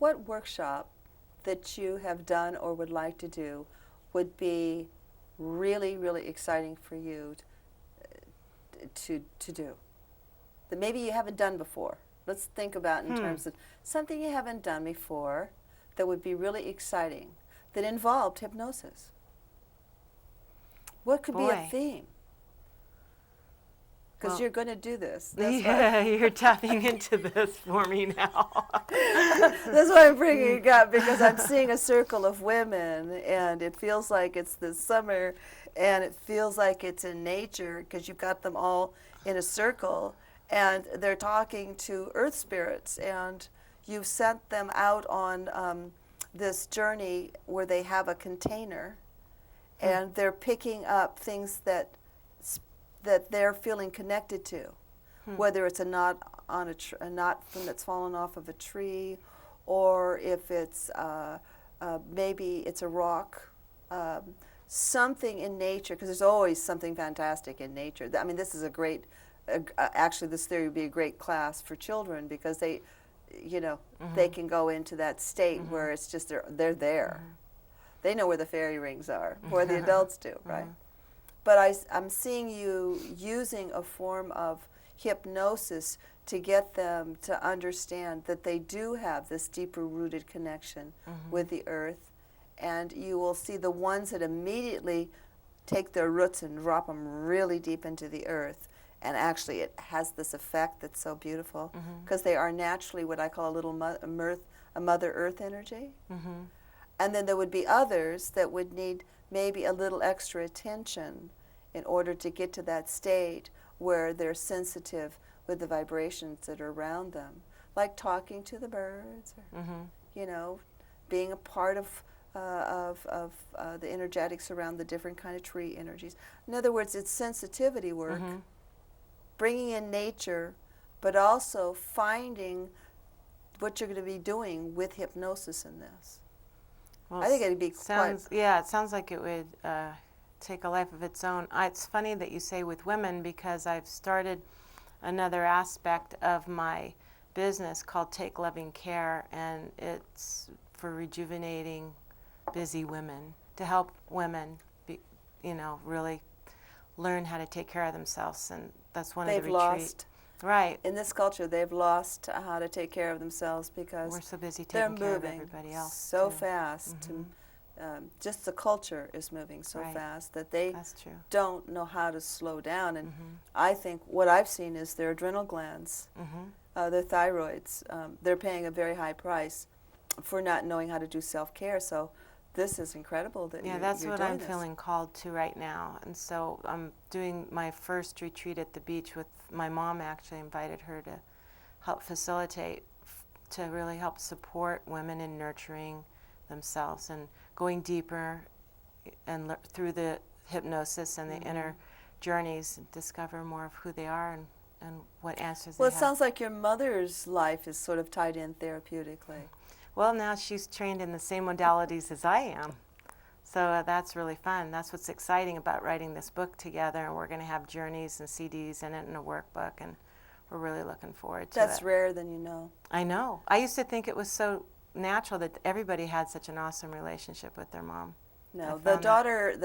what workshop that you have done or would like to do would be really, really exciting for you to do? That maybe you haven't done before. Let's think about in terms of something you haven't done before that would be really exciting, that involved hypnosis. What could be a theme? Because you're going to do this. That's you're tapping into this for me now. That's why I'm bringing it up, because I'm seeing a circle of women, and it feels like it's the summer, and it feels like it's in nature, because you've got them all in a circle, and they're talking to earth spirits, and you've sent them out on this journey where they have a container, and they're picking up things that they're feeling connected to, whether it's a knot on a knot that's fallen off of a tree, or if it's maybe it's a rock, something in nature, because there's always something fantastic in nature. I mean, this is a great, actually this theory would be a great class for children, because they, they can go into that state where it's just they're there. They know where the fairy rings are, where the adults do, right? But I'm seeing you using a form of hypnosis to get them to understand that they do have this deeper rooted connection with the earth, and you will see the ones that immediately take their roots and drop them really deep into the earth, and actually it has this effect that's so beautiful, because they are naturally what I call a little a Mother Earth energy. And then there would be others that would need maybe a little extra attention in order to get to that state where they're sensitive with the vibrations that are around them, like talking to the birds, or, being a part of the energetics around the different kind of tree energies. In other words, it's sensitivity work, bringing in nature, but also finding what you're going to be doing with hypnosis in this. Well, I think it'd be it sounds like it would take a life of its own. It's funny that you say with women, because I've started another aspect of my business called Take Loving Care, and it's for rejuvenating busy women, to help women really learn how to take care of themselves. And that's one of the retreats. Right. In this culture, they've lost how to take care of themselves, because we're so busy taking care of everybody else. So fast. Just the culture is moving so fast that they don't know how to slow down. And I think what I've seen is their adrenal glands, their thyroids, they're paying a very high price for not knowing how to do self-care. So this is incredible that you're that's doing what I'm this. feeling called to right now. And so I'm doing my first retreat at the beach with my mom. Actually invited her to help facilitate, to really help support women in nurturing themselves and going deeper and through the hypnosis and the inner journeys, and discover more of who they are and what answers they have. Well, it sounds like your mother's life is sort of tied in therapeutically. Well, now she's trained in the same modalities as I am. So that's really fun. That's what's exciting about writing this book together, and we're going to have journeys and CDs in it and a workbook, and we're really looking forward to it. That's rarer than you know. I know. I used to think it was so natural that everybody had such an awesome relationship with their mom. No, the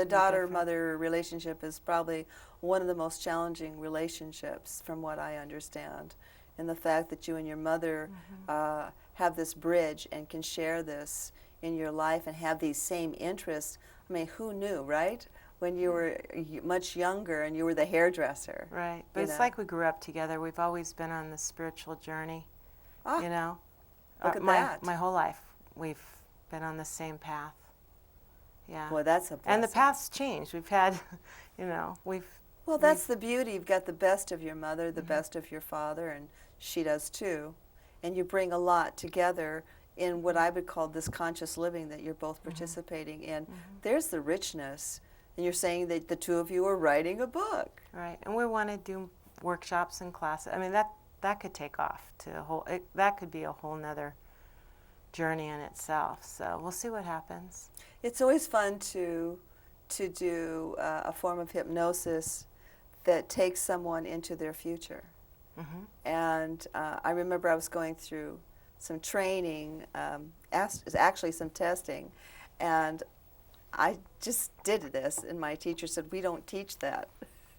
daughter-mother relationship is probably one of the most challenging relationships, from what I understand, in the fact that you and your mother have this bridge and can share this in your life and have these same interests. I mean, who knew, right? When you were much younger and you were the hairdresser. Right, but it's like we grew up together. We've always been on the spiritual journey, Look at that. My whole life, we've been on the same path. Yeah. Boy, that's a blessing. And the path's changed. We've had, Well, that's the beauty. You've got the best of your mother, the best of your father, and she does too. And you bring a lot together in what I would call this conscious living that you're both participating in. There's the richness. And you're saying that the two of you are writing a book. Right. And we want to do workshops and classes. I mean, that could take off to that could be a whole nother journey in itself. So we'll see what happens. It's always fun to do a form of hypnosis that takes someone into their future. And I remember I was going through some training, actually some testing, and I just did this, and my teacher said, "We don't teach that."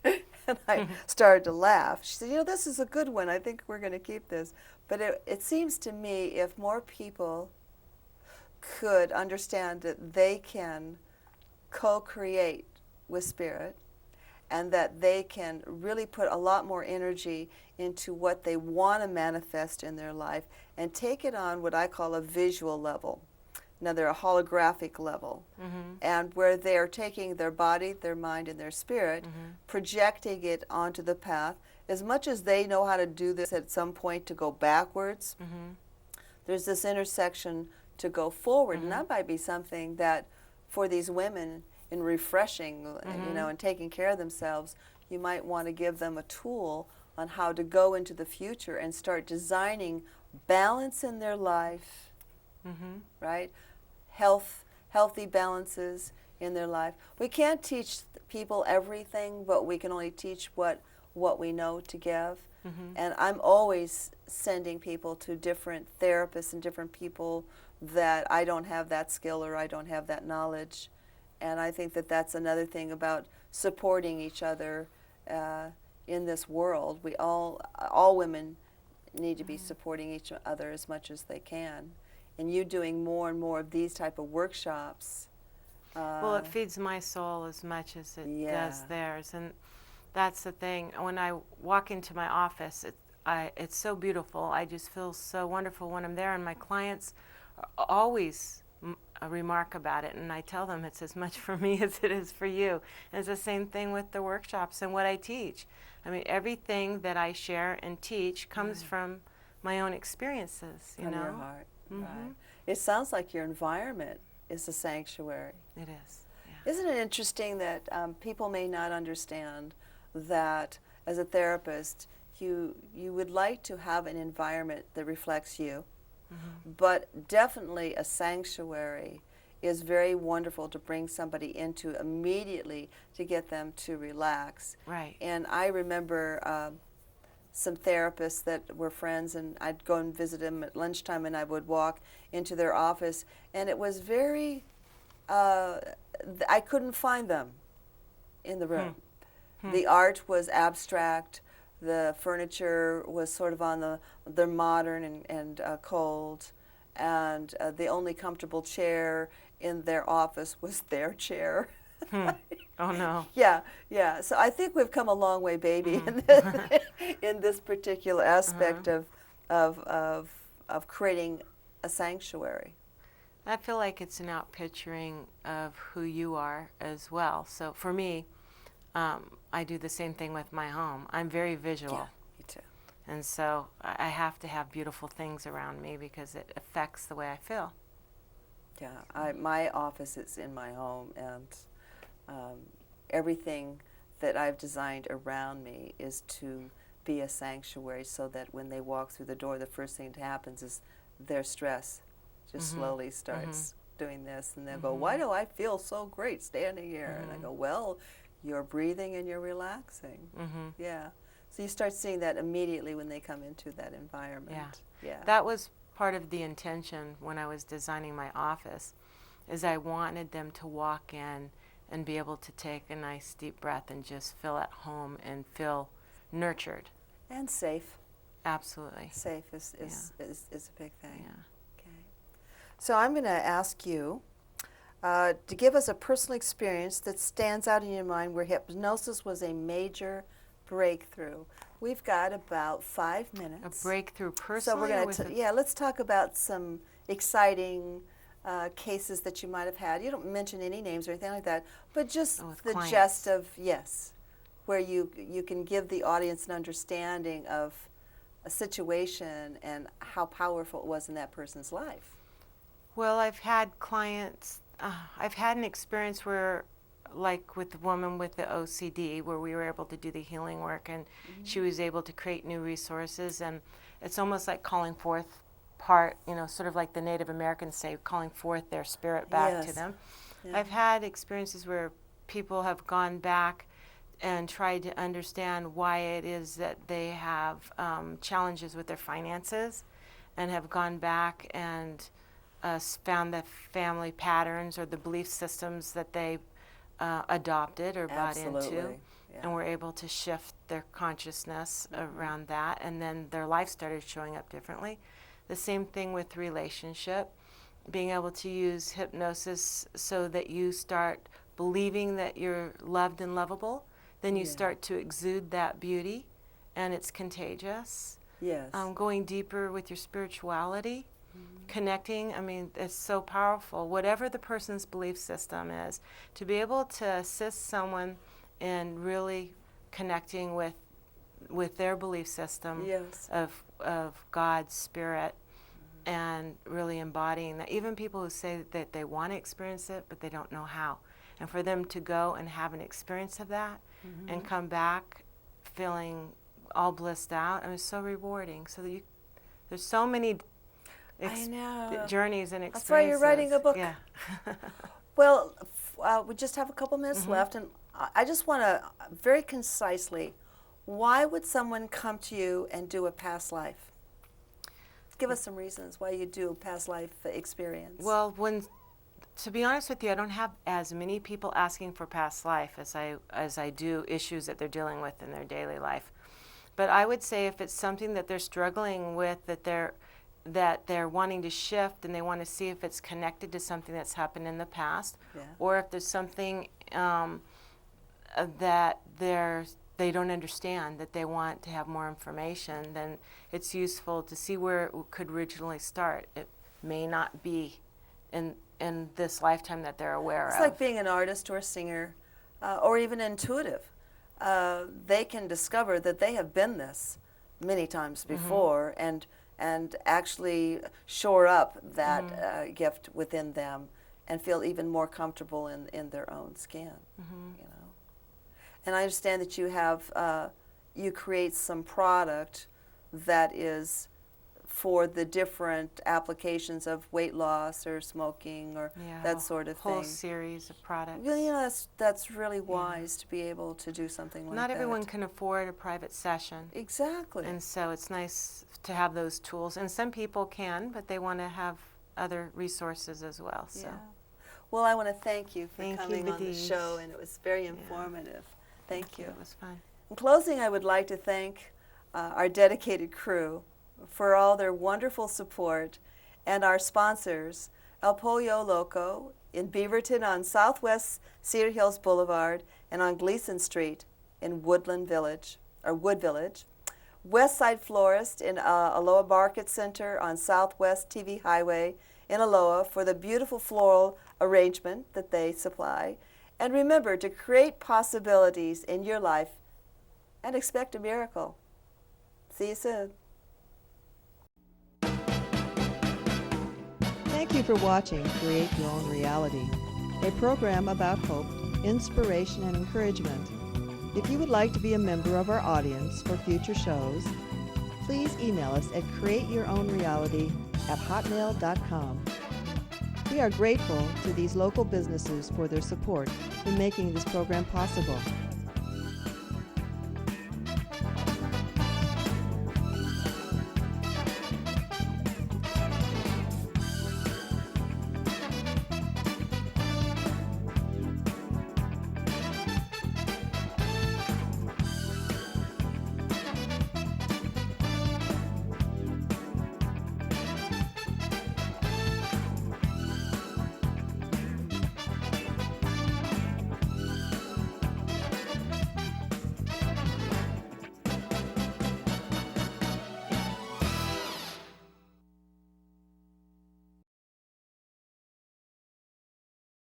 And I started to laugh. She said, "This is a good one. I think we're going to keep this." But it seems to me if more people could understand that they can co-create with spirit, and that they can really put a lot more energy into what they want to manifest in their life and take it on what I call a visual level. Now, they're a holographic level, and where they're taking their body, their mind, and their spirit, projecting it onto the path. As much as they know how to do this at some point to go backwards, there's this intersection to go forward, and that might be something that for these women in refreshing, and taking care of themselves, you might want to give them a tool on how to go into the future and start designing balance in their life, right? Healthy balances in their life. We can't teach people everything, but we can only teach what we know to give. And I'm always sending people to different therapists and different people that I don't have that skill or I don't have that knowledge. And I think that that's another thing about supporting each other in this world. We all women need to be supporting each other as much as they can. And you doing more and more of these type of workshops. Well, it feeds my soul as much as it does theirs. And that's the thing. When I walk into my office, it's so beautiful. I just feel so wonderful when I'm there. And my clients always remark about it, and I tell them it's as much for me as it is for you. And it's the same thing with the workshops and what I teach. I mean, everything that I share and teach comes from my own experiences, From your heart, right. It sounds like your environment is a sanctuary. It is, yeah. Isn't it interesting that people may not understand that as a therapist, you would like to have an environment that reflects you, but definitely a sanctuary is very wonderful to bring somebody into immediately to get them to relax. Right. And I remember some therapists that were friends, and I'd go and visit them at lunchtime, and I would walk into their office, and it was very, I couldn't find them in the room. The art was abstract. The furniture was sort of on the modern and cold, and the only comfortable chair in their office was their chair. Oh no. Yeah. So I think we've come a long way, baby, in this particular aspect of creating a sanctuary. I feel like it's an outpicturing of who you are as well. So for me, I do the same thing with my home. I'm very visual. Yeah, me too. And so I have to have beautiful things around me because it affects the way I feel. Yeah, my office is in my home, and everything that I've designed around me is to be a sanctuary so that when they walk through the door, the first thing that happens is their stress just slowly starts doing this, and they'll go, "Why do I feel so great standing here?" And I go, "Well, you're breathing and you're relaxing." Yeah. So you start seeing that immediately when they come into that environment. Yeah. That was part of the intention when I was designing my office, is I wanted them to walk in and be able to take a nice deep breath and just feel at home and feel nurtured. And safe. Absolutely. Safe is a big thing. Yeah. Okay. So I'm going to ask you to give us a personal experience that stands out in your mind where hypnosis was a major breakthrough. We've got about 5 minutes. A breakthrough personally? So we're going to, let's talk about some exciting cases that you might have had. You don't mention any names or anything like that, but just the clients. gist of, where you can give the audience an understanding of a situation and how powerful it was in that person's life. Well, I've had clients, I've had an experience where, like with the woman with the OCD, where we were able to do the healing work, and she was able to create new resources, and it's almost like calling forth sort of like the Native Americans say, calling forth their spirit back to them. Yeah. I've had experiences where people have gone back and tried to understand why it is that they have challenges with their finances, and have gone back and found the family patterns or the belief systems that they adopted or bought into, Absolutely. Yeah. and were able to shift their consciousness around that, and then their life started showing up differently. The same thing with relationship, being able to use hypnosis so that you start believing that you're loved and lovable, then you Yeah. start to exude that beauty, and it's contagious. Yes. Going deeper with your spirituality, connecting, I mean, it's so powerful. Whatever the person's belief system is, to be able to assist someone in really connecting with their belief system Yes. of God's spirit, and really embodying that. Even people who say that they want to experience it, but they don't know how. And for them to go and have an experience of that and come back feeling all blissed out, I mean, it's so rewarding. So that there's so many I know. journeys and experiences. That's why you're writing a book. Yeah. Well, we just have a couple minutes left, and I just want to, very concisely, why would someone come to you and do a past life? Give us some reasons why you do a past life experience. Well, to be honest with you, I don't have as many people asking for past life as I do issues that they're dealing with in their daily life. But I would say if it's something that they're struggling with, that they're wanting to shift, and they want to see if it's connected to something that's happened in the past, Yeah. or if there's something that they don't understand, that they want to have more information, then it's useful to see where it could originally start. It may not be in this lifetime that they're aware It's of. like being an artist or a singer, or even intuitive. They can discover that they have been this many times before, and actually shore up that gift within them, and feel even more comfortable in their own skin. You know. And I understand that you have you create some product that is for the different applications of weight loss or smoking or that sort of whole thing. series of products. Well, you know, that's really wise to be able to do something like that. Not everyone can afford a private session. Exactly. And so it's nice to have those tools. And some people can, but they want to have other resources as well. So. Yeah. Well, I want to thank you for Thank you, coming on the Badeish. show, and it was very informative. Thank you. It was fun. In closing, I would like to thank our dedicated crew for all their wonderful support, and our sponsors, El Pollo Loco in Beaverton on Southwest Cedar Hills Boulevard and on Gleason Street in Wood Village, Westside Florist in Aloha Market Center on Southwest TV Highway in Aloha for the beautiful floral arrangement that they supply. And remember to create possibilities in your life and expect a miracle. See you soon. Thank you for watching Create Your Own Reality, a program about hope, inspiration, and encouragement. If you would like to be a member of our audience for future shows, please email us at createyourownreality@hotmail.com. We are grateful to these local businesses for their support in making this program possible.